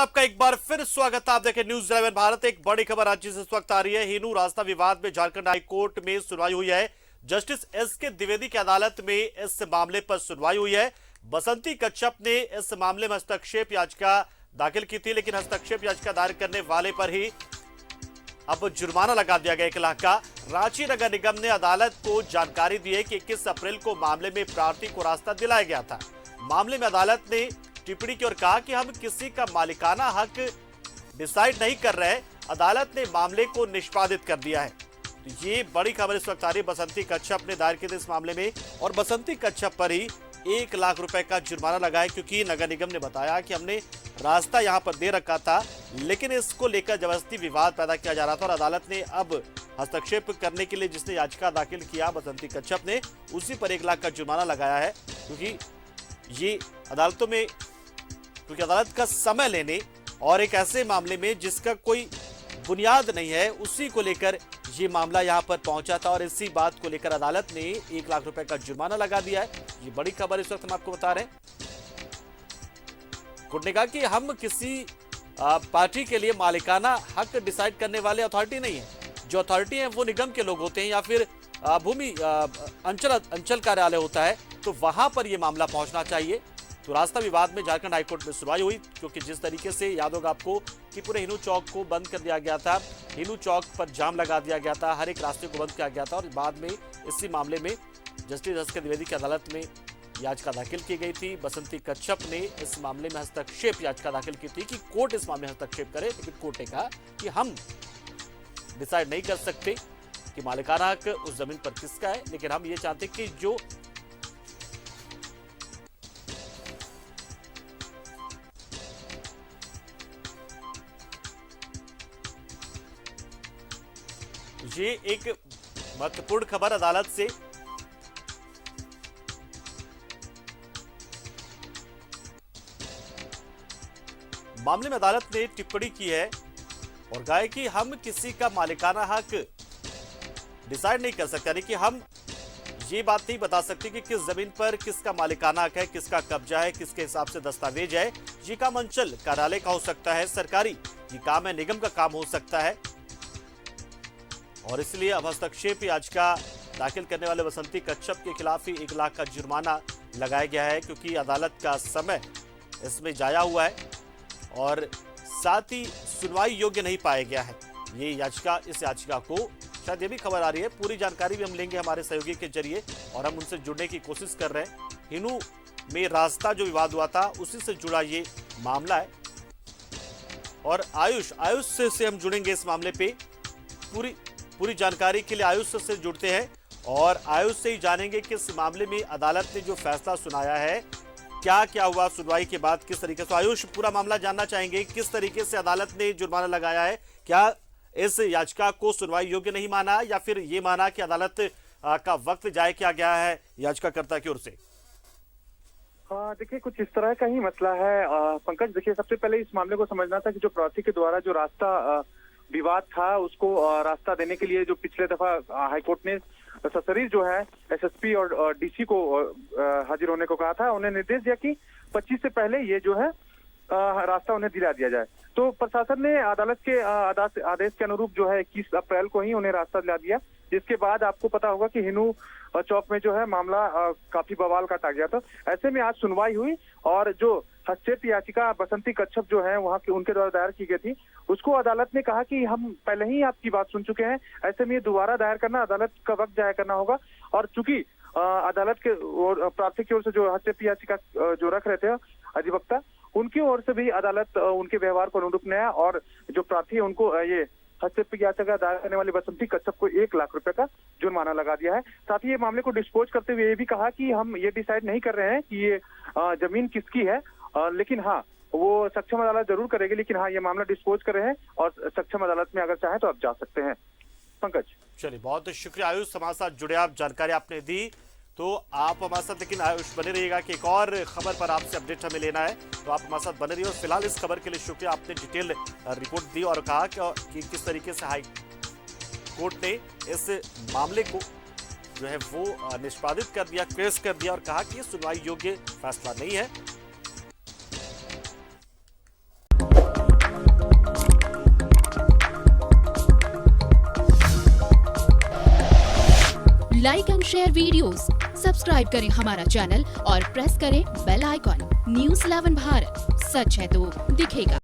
आपका एक बार फिर स्वागत है। आप देखें न्यूज 11 भारत। एक बड़ी खबर राज्य से इस वक्त आ रही है। हिनू रास्ता विवाद में झारखंड हाई कोर्ट में सुनवाई हुई है। जस्टिस एस के द्विवेदी की अदालत में इस मामले पर सुनवाई हुई है। बसंती कच्छप ने इस मामले में हस्तक्षेप याचिका दाखिल की थी, लेकिन हस्तक्षेप याचिका दायर करने वाले पर ही अब जुर्माना लगा दिया गया 1 लाख का। रांची नगर निगम ने अदालत को जानकारी दी है कि 21 अप्रैल को मामले में प्रार्थी को रास्ता दिलाया गया था। मामले में अदालत ने टिप्पणी की और कहा कि हम किसी का मालिकाना हक डिसाइड नहीं कर रहे। अदालत ने मामले को निष्पादित कर दिया है। तो ये बड़ी खबर इस वक्त आ रही है। बसंती कच्छप ने दायर किए थे इस मामले में और बसंती कच्छप पर ही 1 लाख रुपए का जुर्माना लगाया, क्योंकि नगर निगम ने बताया कि हमने रास्ता यहां पर दे रखा था, लेकिन इसको लेकर जबरदस्ती विवाद पैदा किया जा रहा था और अदालत ने अब हस्तक्षेप करने के लिए जिसने याचिका दाखिल किया बसंती कच्छप ने, उसी पर 1 लाख का जुर्माना लगाया है। क्योंकि ये अदालतों में क्योंकि अदालत का समय लेने और एक ऐसे मामले में जिसका कोई बुनियाद नहीं है, उसी को लेकर ये मामला यहां पर पहुंचा था और इसी बात को लेकर अदालत ने 1 लाख रुपए का जुर्माना लगा दिया है। ये बड़ी खबर इस वक्त हम आपको बता रहे हैं। कोर्ट ने कहा कि हम किसी पार्टी के लिए मालिकाना हक डिसाइड करने वाले अथॉरिटी नहीं है। जो अथॉरिटी है वो निगम के लोग होते हैं या फिर भूमि अंचल कार्यालय होता है, तो वहां पर यह मामला पहुंचना चाहिए। तो रास्ता विवाद में झारखंड हाईकोर्ट में सुनवाई हुई, क्योंकि जिस तरीके से याद होगा आपको कि पूरे हिनू चौक को बंद कर दिया गया था, हिनू चौक पर जाम लगा दिया गया था, हर एक रास्ते को बंद किया गया था और बाद में इसी मामले में जस्टिस एस के द्विवेदी की अदालत में याचिका दाखिल की गई थी। बसंती कच्छप ने इस मामले में हस्तक्षेप याचिका दाखिल की थी कि कोर्ट इस मामले में हस्तक्षेप करे, लेकिन कोर्ट ने कहा कि हम डिसाइड नहीं कर सकते कि मालिकाना हक उस जमीन पर किसका है, लेकिन हम ये चाहते कि जो ये एक महत्वपूर्ण खबर अदालत से। मामले में अदालत ने टिप्पणी की है और कहा है कि हम किसी का मालिकाना हक डिसाइड नहीं कर सकते, यानी कि हम ये बात नहीं बता सकते कि किस जमीन पर किसका मालिकाना हक है, किसका कब्जा है, किसके हिसाब से दस्तावेज है। ये काम अंचल कार्यालय का हो सकता है, सरकारी ये काम है, निगम का काम हो सकता है और इसलिए अब हस्तक्षेप याचिका दाखिल करने वाले बसंती कच्छप के खिलाफ ही 1 लाख का जुर्माना लगाया गया है, क्योंकि अदालत का समय इसमें जाया हुआ है और साथ ही सुनवाई योग्य नहीं पाया गया है ये याचिका। इस याचिका को शायद ये भी खबर आ रही है, पूरी जानकारी भी हम लेंगे हमारे सहयोगी के जरिए और हम उनसे जुड़ने की कोशिश कर रहे हैं। हिनू में रास्ता जो विवाद हुआ था उसी से जुड़ा ये मामला है और आयुष से हम जुड़ेंगे इस मामले पे। पूरी जानकारी के लिए आयुष से जुड़ते हैं और आयुष से ही जानेंगे कि इस मामले में अदालत ने जो फैसला सुनाया है क्या क्या हुआ सुनवाई के बाद, किस तरीके से। आयुष, पूरा मामला जानना चाहेंगे, किस तरीके से अदालत ने जुर्माना लगाया है। क्या इस याचिका को सुनवाई योग्य नहीं माना या फिर ये माना कि अदालत का वक्त जाया किया गया है याचिकाकर्ता की ओर से? देखिए, कुछ इस तरह का ही मसला है पंकज। देखिए, सबसे पहले इस मामले को समझना था कि जो प्रार्थी के द्वारा जो रास्ता विवाद था उसको रास्ता देने के लिए जो पिछले दफा हाईकोर्ट ने ससरी जो है एसएसपी और डीसी को हाजिर होने को कहा था, उन्हें निर्देश दिया कि 25 से पहले ये जो है रास्ता उन्हें दिला दिया जाए। तो प्रशासन ने अदालत के आदेश के अनुरूप जो है 21 अप्रैल को ही उन्हें रास्ता दिला दिया, जिसके बाद आपको पता होगा कि हिनू चौक में जो है मामला काफी बवाल काटा गया था। ऐसे में आज सुनवाई हुई और जो हस्तक्षेप याचिका बसंती कच्छप जो है वहां की उनके द्वारा दायर की गई थी, उसको अदालत ने कहा कि हम पहले ही आपकी बात सुन चुके हैं, ऐसे में दोबारा दायर करना अदालत का वक्त जाया करना होगा। और चूंकि अदालत के प्रार्थी की ओर से जो हस्तक्षेप याचिका जो रख रहे थे अधिवक्ता, उनकी ओर से भी अदालत उनके व्यवहार को अनुरूप नया और जो प्रार्थी है उनको ये हस्तक्षेप याचिका दायर करने वाली बसंती कच्छप को 1 लाख रुपए का जुर्माना लगा दिया है। साथ ही ये मामले को डिस्पोज करते हुए ये भी कहा कि हम ये डिसाइड नहीं कर रहे हैं कि ये जमीन किसकी है, लेकिन हाँ वो सक्षम अदालत जरूर करेगी, लेकिन हाँ ये मामला डिस्पोज कर रहे हैं और सक्षम अदालत में अगर चाहे तो आप जा सकते हैं। पंकज, चलिए, बहुत शुक्रिया आयुष, हमारे साथ जुड़े, आप जानकारी आपने दी। तो आप हमारे साथ लेकिन आयुष बने रहिएगा कि एक और खबर पर आपसे अपडेट हमें लेना है, तो आप हमारे साथ बने रहिए। और फिलहाल इस खबर के लिए शुक्रिया, आपने डिटेल रिपोर्ट दी और कहा कि किस तरीके से हाई कोर्ट ने इस मामले को जो है वो निष्पादित कर दिया, केस कर दिया और कहा कि ये सुनवाई योग्य फैसला नहीं है। Like and share videos, subscribe करें हमारा चैनल और प्रेस करें बेल आइकॉन। न्यूज़ 11 भारत, सच है तो दिखेगा।